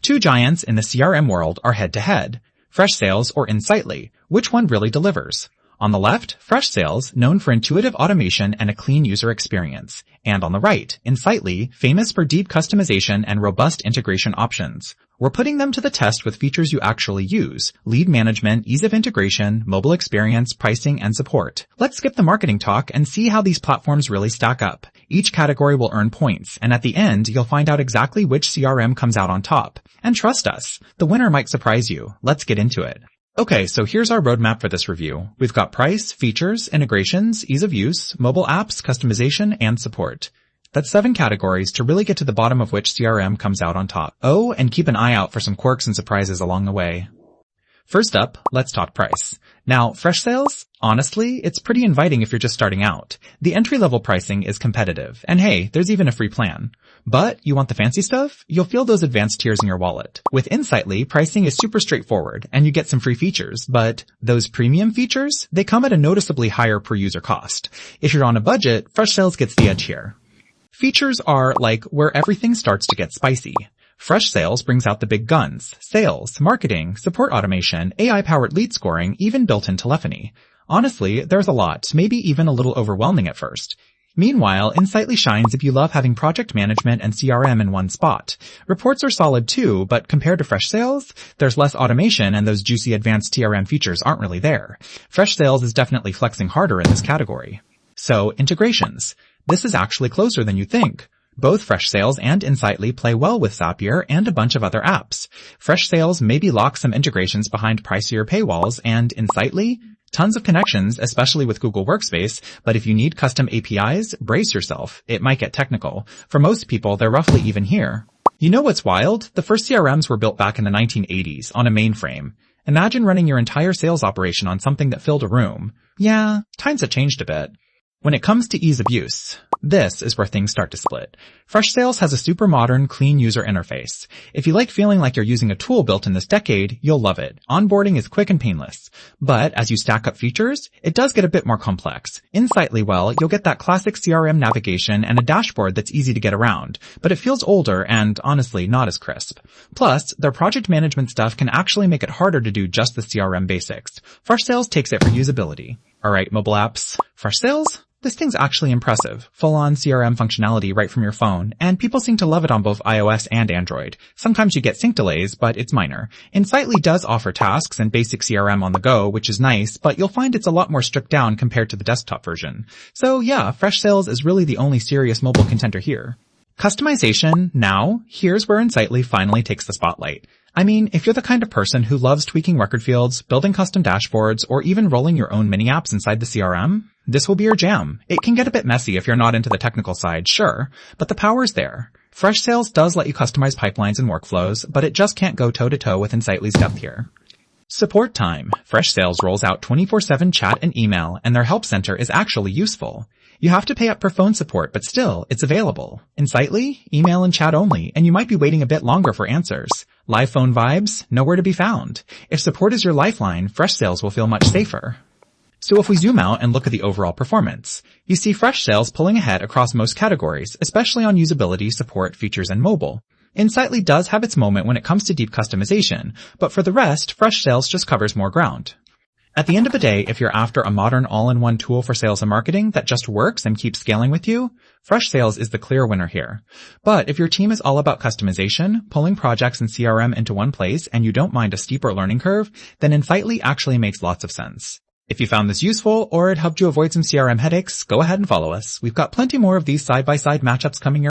Two giants in the CRM world are head-to-head. Freshsales or Insightly. Which one really delivers? On the left, Freshsales, known for intuitive automation and a clean user experience. And on the right, Insightly, famous for deep customization and robust integration options. We're putting them to the test with features you actually use: lead management, ease of integration, mobile experience, pricing, and support. Let's skip the marketing talk and see how these platforms really stack up. Each category will earn points, and at the end, you'll find out exactly which CRM comes out on top. And trust us, the winner might surprise you. Let's get into it. Okay, so here's our roadmap for this review. We've got price, features, integrations, ease of use, mobile apps, customization, and support. That's 7 categories to really get to the bottom of which CRM comes out on top. Oh, and keep an eye out for some quirks and surprises along the way. First up, let's talk price. Now, Freshsales? Honestly, it's pretty inviting if you're just starting out. The entry-level pricing is competitive, and hey, there's even a free plan. But you want the fancy stuff? You'll feel those advanced tiers in your wallet. With Insightly, pricing is super straightforward, and you get some free features, but those premium features? They come at a noticeably higher per-user cost. If you're on a budget, Freshsales gets the edge here. Features are like where everything starts to get spicy. Freshsales brings out the big guns: sales, marketing, support automation, AI-powered lead scoring, even built-in telephony. Honestly, there's a lot, maybe even a little overwhelming at first. Meanwhile, Insightly shines if you love having project management and CRM in one spot. Reports are solid too, but compared to Freshsales, there's less automation and those juicy advanced TRM features aren't really there. Freshsales is definitely flexing harder in this category. So, integrations. This is actually closer than you think. Both Freshsales and Insightly play well with Zapier and a bunch of other apps. Freshsales maybe locks some integrations behind pricier paywalls, and Insightly? Tons of connections, especially with Google Workspace, but if you need custom APIs, brace yourself. It might get technical. For most people, they're roughly even here. You know what's wild? The first CRMs were built back in the 1980s on a mainframe. Imagine running your entire sales operation on something that filled a room. Yeah, times have changed a bit. When it comes to ease of use, this is where things start to split. Freshsales has a super modern, clean user interface. If you like feeling like you're using a tool built in this decade, you'll love it. Onboarding is quick and painless. But as you stack up features, it does get a bit more complex. Insightly, well, you'll get that classic CRM navigation and a dashboard that's easy to get around, but it feels older and, honestly, not as crisp. Plus, their project management stuff can actually make it harder to do just the CRM basics. Freshsales takes it for usability. Alright, mobile apps. Freshsales? This thing's actually impressive. Full-on CRM functionality right from your phone, and people seem to love it on both iOS and Android. Sometimes you get sync delays, but it's minor. Insightly does offer tasks and basic CRM on the go, which is nice, but you'll find it's a lot more stripped down compared to the desktop version. So yeah, Freshsales is really the only serious mobile contender here. Customization, now, here's where Insightly finally takes the spotlight. I mean, if you're the kind of person who loves tweaking record fields, building custom dashboards, or even rolling your own mini apps inside the CRM, this will be your jam. It can get a bit messy if you're not into the technical side, sure, but the power's there. Freshsales does let you customize pipelines and workflows, but it just can't go toe-to-toe with Insightly's depth here. Support time. Freshsales rolls out 24/7 chat and email, and their help center is actually useful. You have to pay up for phone support, but still, it's available. Insightly? Email and chat only, and you might be waiting a bit longer for answers. Live phone vibes? Nowhere to be found. If support is your lifeline, Freshsales will feel much safer. So if we zoom out and look at the overall performance, you see Freshsales pulling ahead across most categories, especially on usability, support, features, and mobile. Insightly does have its moment when it comes to deep customization, but for the rest, Freshsales just covers more ground. At the end of the day, if you're after a modern all-in-one tool for sales and marketing that just works and keeps scaling with you, Freshsales is the clear winner here. But if your team is all about customization, pulling projects and CRM into one place, and you don't mind a steeper learning curve, then Insightly actually makes lots of sense. If you found this useful or it helped you avoid some CRM headaches, go ahead and follow us. We've got plenty more of these side-by-side matchups coming your